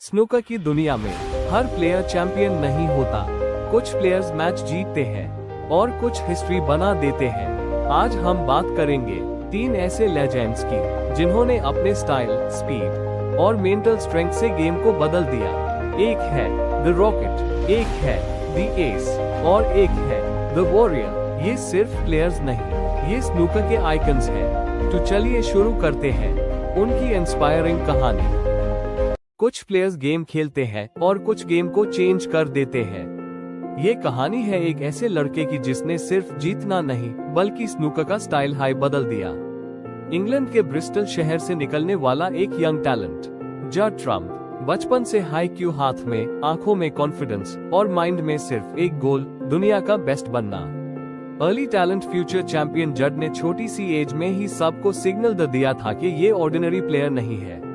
Snooker की दुनिया में हर प्लेयर चैंपियन नहीं होता। कुछ प्लेयर्स मैच जीतते हैं और कुछ हिस्ट्री बना देते हैं। आज हम बात करेंगे 3 ऐसे लेजेंड्स की जिन्होंने अपने स्टाइल, स्पीड और मेंटल स्ट्रेंथ से गेम को बदल दिया। एक है द रॉकेट, एक है द एस और एक है द वॉरियर। ये सिर्फ प्लेयर्स नहीं, ये स्नूकर के आइकन्स हैं। तो चलिए शुरू करते हैं उनकी इंस्पायरिंग कहानी। कुछ प्लेयर्स गेम खेलते हैं और कुछ गेम को चेंज कर देते हैं। ये कहानी है एक ऐसे लड़के की जिसने सिर्फ जीतना नहीं बल्कि स्नूकर का स्टाइल हाई बदल दिया। इंग्लैंड के ब्रिस्टल शहर से निकलने वाला एक यंग टैलेंट, जड ट्रम्प। बचपन से हाई क्यू, हाथ में, आंखों में कॉन्फिडेंस और माइंड में सिर्फ एक गोल, दुनिया का बेस्ट बनना। अर्ली टैलेंट फ्यूचर चैंपियन जड ने छोटी सी एज में ही सबको सिग्नल दे दिया था कि ये ऑर्डिनरी प्लेयर नहीं है।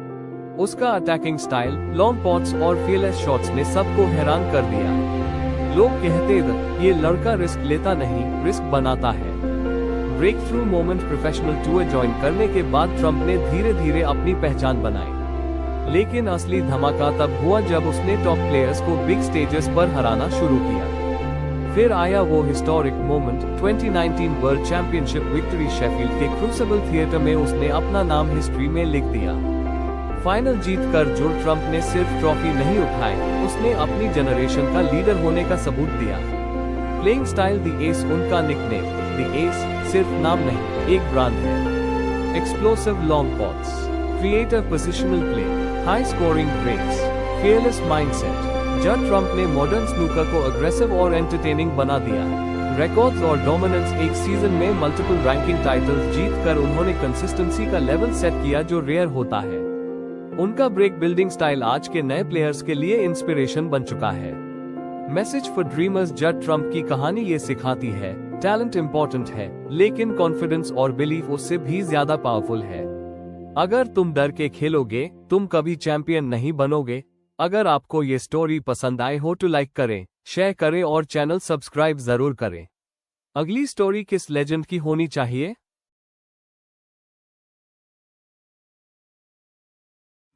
उसका अटैकिंग स्टाइल, लॉन्ग पॉट्स और फियरलेस शॉट्स ने सबको हैरान कर दिया। लोग कहते थे ये लड़का रिस्क लेता नहीं, रिस्क बनाता है। Breakthrough moment professional tour join करने के बाद ट्रम्प ने धीरे धीरे अपनी पहचान बनाई। लेकिन असली धमाका तब हुआ जब उसने टॉप प्लेयर्स को बिग स्टेजेस पर हराना शुरू किया। फिर आया वो historic moment, 2019 world championship victory Sheffield के क्रूसिबल थिएटर में उसने अपना नाम हिस्ट्री में लिख दिया। फाइनल जीतकर जो ट्रम्प ने सिर्फ ट्रॉफी नहीं उठाई, उसने अपनी जनरेशन का लीडर होने का सबूत दिया। प्लेइंग स्टाइल द एस उनका निकनेम। द एस सिर्फ नाम नहीं, एक ब्रांड है। Explosive long pots, creative positional play, high scoring breaks, fearless mindset. Judd Trump ने मॉडर्न स्नूकर को अग्रेसिव और एंटरटेनिंग बना दिया। रिकॉर्ड्स और डोमिनेंस, एक सीजन में मल्टीपल रैंकिंग टाइटल्स जीतकर उन्होंने कंसिस्टेंसी का लेवल सेट किया जो रेयर होता है। उनका ब्रेक बिल्डिंग स्टाइल आज के नए प्लेयर्स के लिए इंस्पिरेशन बन चुका है। मैसेज फॉर ड्रीमर्स, जड ट्रम्प की कहानी ये सिखाती है टैलेंट इम्पोर्टेंट है, लेकिन कॉन्फिडेंस और बिलीफ उससे भी ज्यादा पावरफुल है। अगर तुम डर के खेलोगे, तुम कभी चैंपियन नहीं बनोगे। अगर आपको ये स्टोरी पसंद आए हो तो लाइक करें, शेयर करें और चैनल सब्सक्राइब जरूर करें। अगली स्टोरी किस लेजेंड की होनी चाहिए?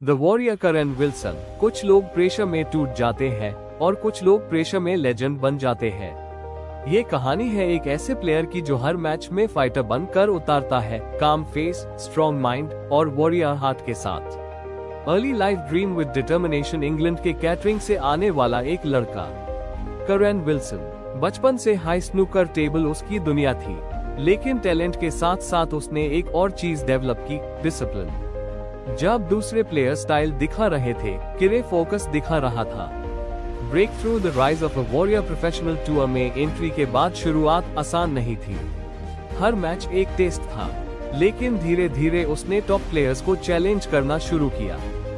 The warrior Karan Wilson. कुछ लोग प्रेशर में टूट जाते हैं और कुछ लोग प्रेशर में लेजेंड बन जाते हैं। ये कहानी है एक ऐसे प्लेयर की जो हर मैच में फाइटर बनकर उतारता है, काम फेस, स्ट्रॉन्ग माइंड और वॉरियर हार्ट के साथ। Early life dream with determination. England के कैटरिंग से आने वाला एक लड़का, करन विल्सन। बचपन से हाई स्नूकर टेबल उसकी दुनिया थी, लेकिन टैलेंट के साथ साथ उसने एक और चीज डेवलप की, डिसिप्लिन। जब दूसरे प्लेयर स्टाइल दिखा रहे थे, किरे फोकस दिखा रहा था। Breakthrough the rise of a warrior professional tour में एंट्री के बाद शुरुआत आसान नहीं थी। हर मैच एक टेस्ट था, लेकिन धीरे धीरे उसने टॉप प्लेयर्स को चैलेंज करना शुरू किया।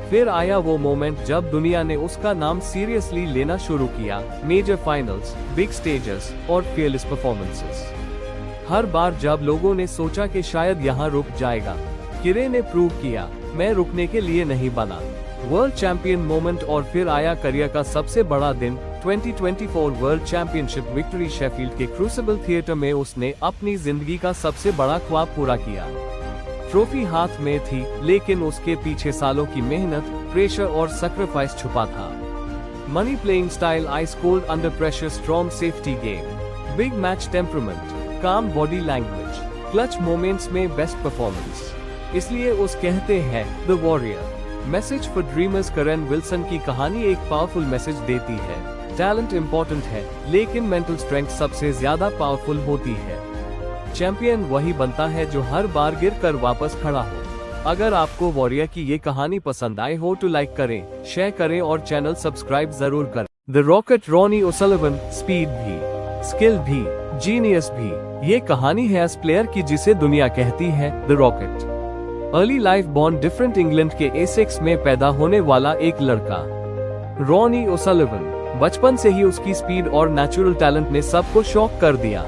फिर आया वो मोमेंट जब दुनिया ने उसका नाम सीरियसली लेना शुरू किया। मेजर फाइनल्स, बिग स्टेजेस और फियरलेस परफॉर्मेंसेस। हर बार जब लोगों ने सोचा कि शायद यहाँ रुक जाएगा, किरे ने प्रूव किया, मैं रुकने के लिए नहीं बना। World champion moment. और फिर आया करियर का सबसे बड़ा दिन, 2024 वर्ल्ड चैंपियनशिप विक्ट्री शेफील्ड के क्रूसिबल थिएटर में उसने अपनी जिंदगी का सबसे बड़ा ख्वाब पूरा किया। ट्रॉफी हाथ में थी, लेकिन उसके पीछे सालों की मेहनत, प्रेशर और सैक्रिफाइस छुपा था। Money playing style, ice cold under pressure, strong safety game, big match temperament, calm body language, clutch moments में बेस्ट परफॉर्मेंस। इसलिए उस कहते हैं the warrior. Message for dreamers. Karan Wilson की कहानी एक पावरफुल मैसेज देती है, टैलेंट इम्पोर्टेंट है, लेकिन मेंटल स्ट्रेंथ सबसे ज्यादा पावरफुल होती है। चैंपियन वही बनता है जो हर बार गिरकर वापस खड़ा हो। अगर आपको वॉरियर की ये कहानी पसंद आए हो तो लाइक करें, शेयर करें और चैनल सब्सक्राइब जरूर करें। The rocket, Ronnie O'Sullivan. Speed भी, स्किल भी, जीनियस भी। ये कहानी है उस प्लेयर की जिसे दुनिया कहती है the rocket. Early life born different, England के एसेक्स में पैदा होने वाला एक लड़का, रॉनी ओसलिवन। बचपन से ही उसकी स्पीड और नेचुरल टैलेंट ने सबको शॉक कर दिया।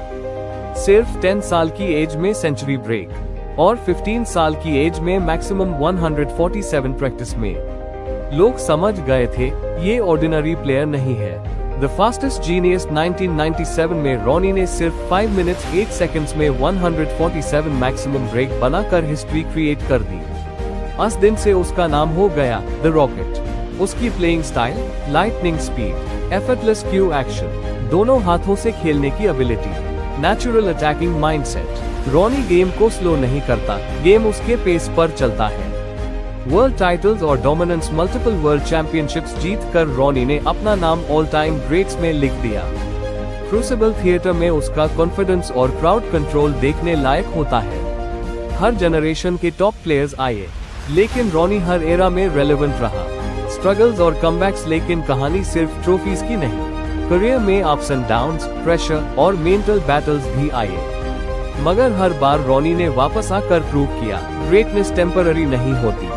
सिर्फ 10 साल की एज में सेंचुरी ब्रेक और 15 साल की एज में मैक्सिमम 147 प्रैक्टिस में लोग समझ गए थे ये ऑर्डिनरी प्लेयर नहीं है। The fastest genius. 1997 में रॉनी ने सिर्फ 5 मिनट्स 8 सेकंड्स में 147 मैक्सिमम ब्रेक बनाकर हिस्ट्री क्रिएट कर दी। उस दिन से उसका नाम हो गया द रॉकेट। उसकी playing style, lightning speed, effortless Q action, दोनों हाथों से खेलने की ability, natural attacking mindset. Ronnie game को स्लो नहीं करता, गेम उसके पेस पर चलता है। वर्ल्ड टाइटल्स और डोमिनेंस, मल्टीपल वर्ल्ड चैंपियनशिप्स जीत कर रॉनी ने अपना नाम ऑल टाइम ग्रेट्स में लिख दिया। क्रूसिबल थिएटर में उसका कॉन्फिडेंस और क्राउड कंट्रोल देखने लायक होता है। हर जनरेशन के टॉप प्लेयर्स आए, लेकिन रॉनी हर एरा में रेलेवेंट रहा। स्ट्रगल्स और कमबैक्स, लेकिन कहानी सिर्फ ट्रॉफीज की नहीं। करियर में अप्स एंड डाउन्स, प्रेशर और मेंटल बैटल्स भी आए, मगर हर बार रॉनी ने वापस आकर प्रूव किया, ग्रेटनेस टेम्पररी नहीं होती।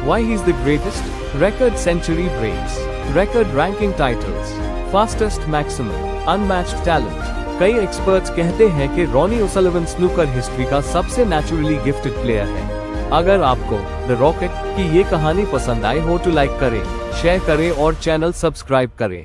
Why he is the greatest? Record century breaks, record ranking titles, fastest maximum, unmatched talent। कई एक्सपर्ट्स कहते हैं कि रॉनी ओसलिवन स्नूकर हिस्ट्री का सबसे नेचुरली गिफ्टेड प्लेयर है। अगर आपको द रॉकेट की ये कहानी पसंद आए हो तो लाइक करें, शेयर करें और चैनल सब्सक्राइब करें।